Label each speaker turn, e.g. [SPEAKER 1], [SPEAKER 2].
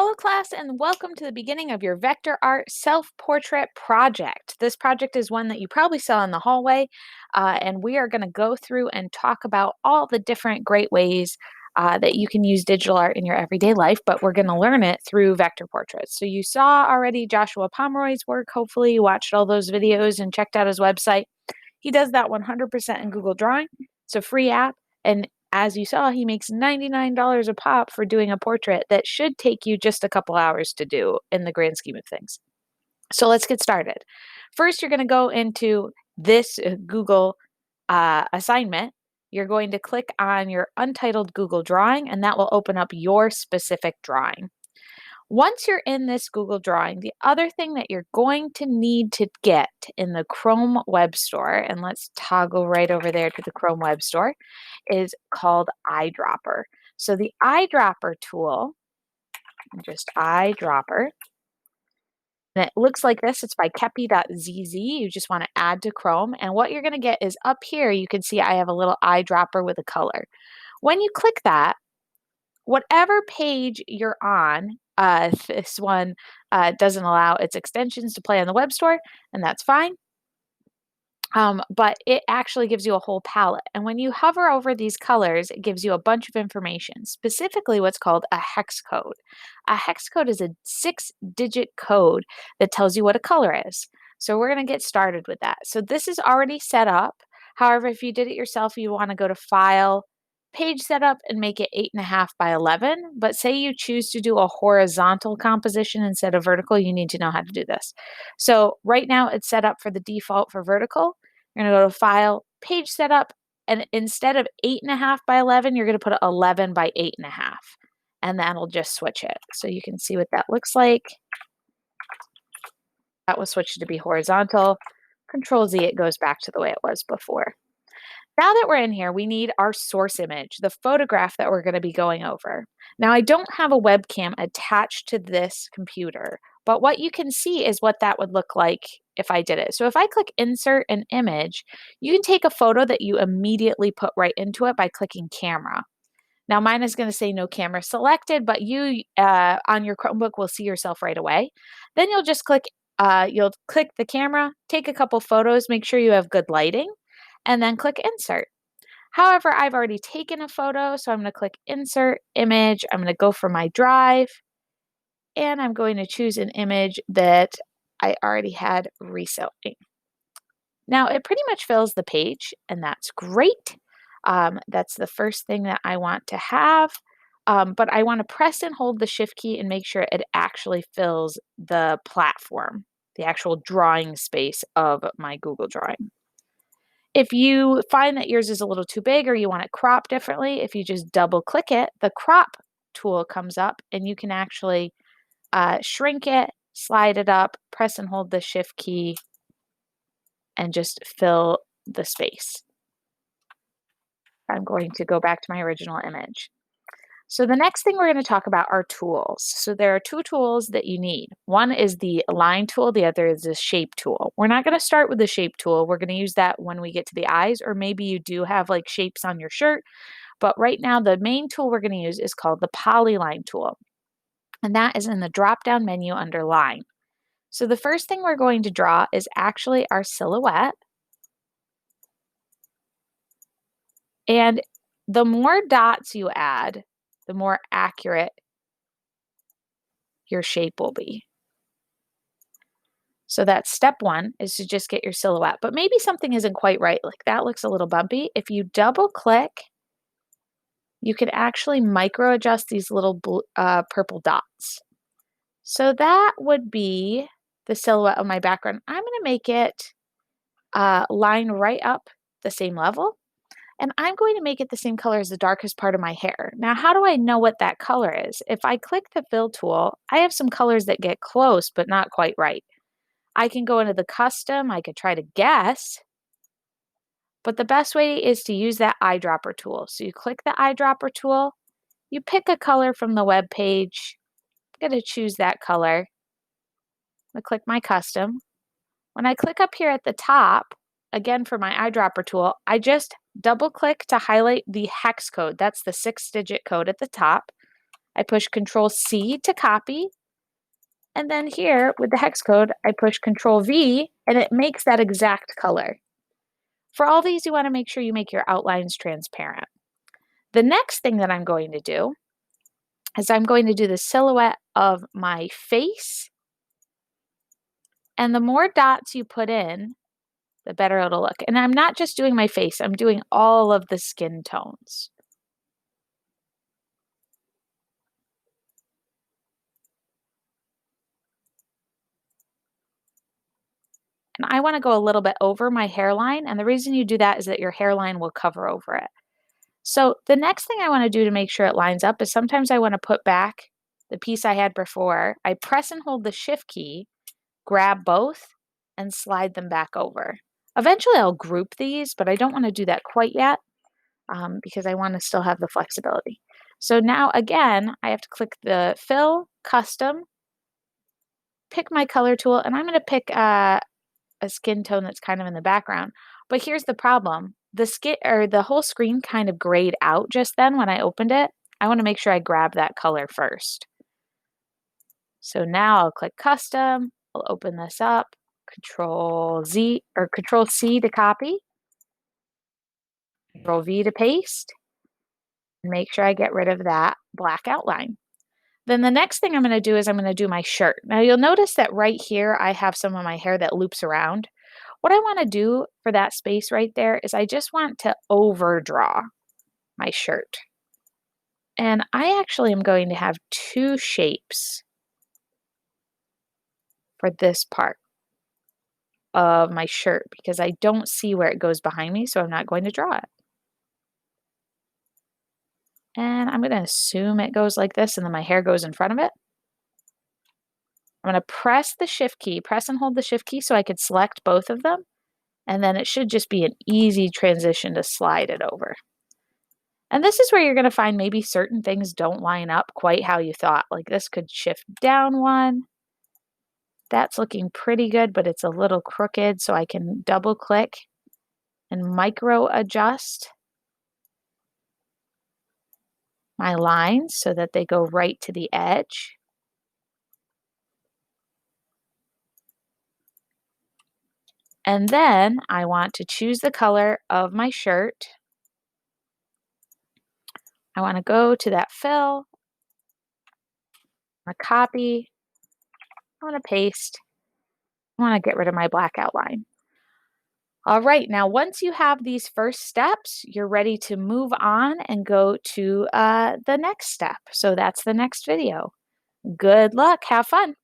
[SPEAKER 1] Hello class and welcome to the beginning of your vector art self-portrait project. This project is one that you probably saw in the hallway and we are going to go through and talk about all the different great ways that you can use digital art in your everyday life, but we're going to learn it through vector portraits. So you saw already Joshua Pomeroy's work. Hopefully you watched all those videos and checked out his website. He does that 100% in Google Drawing. It's a free app, and as you saw, he makes $99 a pop for doing a portrait that should take you just a couple hours to do in the grand scheme of things. So let's get started. First, you're going to go into this Google assignment. You're going to click on your untitled Google drawing, and that will open up your specific drawing. Once you're in this Google Drawing, the other thing that you're going to need to get in the Chrome Web Store, and let's toggle right over there to the Chrome Web Store, is called eyedropper. So the eyedropper tool, just eyedropper, and it looks like this. It's by kepi.zz. You just want to add to Chrome. And what you're going to get is up here, you can see I have a little eyedropper with a color. When you click that, whatever page you're on, this one doesn't allow its extensions to play on the web store, and that's fine. But it actually gives you a whole palette. And when you hover over these colors, it gives you a bunch of information, specifically what's called a hex code. A hex code is a 6-digit code that tells you what a color is. So we're going to get started with that. So this is already set up. However, if you did it yourself, you want to go to File, Page Setup, and make it 8.5 by 11. But say you choose to do a horizontal composition instead of vertical, you need to know how to do this. So right now it's set up for the default for vertical. You're going to go to File, Page Setup, and instead of 8.5 by 11, you're going to put 11 by 8.5, and that'll just switch it. So you can see what that looks like. That was switched to be horizontal. Control Z, it goes back to the way it was before. Now that we're in here, we need our source image, the photograph that we're going to be going over. Now, I don't have a webcam attached to this computer, but what you can see is what that would look like if I did it. So if I click Insert an Image, you can take a photo that you immediately put right into it by clicking Camera. Now, mine is going to say no camera selected, but you on your Chromebook will see yourself right away. Then you'll just click the camera, take a couple photos, make sure you have good lighting, and then click Insert. However, I've already taken a photo, so I'm going to click Insert Image. I'm going to go for my drive, and I'm going to choose an image that I already had recently. Now, it pretty much fills the page, and that's great. That's the first thing that I want to have, but I want to press and hold the Shift key and make sure it actually fills the platform, the actual drawing space of my Google Drawing. If you find that yours is a little too big or you want it cropped differently, if you just double click it, the crop tool comes up and you can actually shrink it, slide it up, press and hold the Shift key, and just fill the space. I'm going to go back to my original image. So the next thing we're going to talk about are tools. So there are two tools that you need. One is the line tool, the other is the shape tool. We're not going to start with the shape tool. We're going to use that when we get to the eyes, or maybe you do have like shapes on your shirt. But right now, the main tool we're going to use is called the polyline tool. And that is in the drop-down menu under line. So the first thing we're going to draw is actually our silhouette. And the more dots you add, the more accurate your shape will be. So that's step one, is to just get your silhouette. But maybe something isn't quite right, like that looks a little bumpy. If you double click, you can actually micro adjust these little purple dots. So that would be the silhouette of my background. I'm going to make it line right up the same level. And I'm going to make it the same color as the darkest part of my hair. Now, how do I know what that color is? If I click the fill tool, I have some colors that get close, but not quite right. I can go into the custom, I could try to guess, but the best way is to use that eyedropper tool. So you click the eyedropper tool, you pick a color from the web page. I'm going to choose that color. I'm going to click my custom. When I click up here at the top, again for my eyedropper tool, I just double click to highlight the hex code. That's the 6-digit code at the top. I push Control C to copy. And then here with the hex code, I push Control V and it makes that exact color. For all these, you want to make sure you make your outlines transparent. The next thing that I'm going to do is I'm going to do the silhouette of my face. And the more dots you put in, the better it'll look. And I'm not just doing my face, I'm doing all of the skin tones. And I want to go a little bit over my hairline. And the reason you do that is that your hairline will cover over it. So the next thing I want to do to make sure it lines up is sometimes I want to put back the piece I had before. I press and hold the shift key, grab both, and slide them back over. Eventually I'll group these, but I don't want to do that quite yet because I want to still have the flexibility. So now again, I have to click the Fill, Custom, pick my color tool, and I'm going to pick a skin tone that's kind of in the background. But here's the problem. The whole screen kind of grayed out just then when I opened it. I want to make sure I grab that color first. So now I'll click Custom. I'll open this up. Control Z or Control C to copy. Control V to paste. Make sure I get rid of that black outline. Then the next thing I'm going to do is I'm going to do my shirt. Now you'll notice that right here I have some of my hair that loops around. What I want to do for that space right there is I just want to overdraw my shirt. And I actually am going to have two shapes for this part of my shirt because I don't see where it goes behind me, so I'm not going to draw it. And I'm going to assume it goes like this and then my hair goes in front of it. I'm going to press the shift key, press and hold the shift key so I could select both of them. And then it should just be an easy transition to slide it over. And this is where you're going to find maybe certain things don't line up quite how you thought. Like this could shift down one. That's looking pretty good, but it's a little crooked, so I can double click and micro adjust my lines so that they go right to the edge. And then I want to choose the color of my shirt. I want to go to that fill, I want to copy, I want to paste, I want to get rid of my black outline. All right, now once you have these first steps, you're ready to move on and go to the next step. So that's the next video. Good luck, have fun.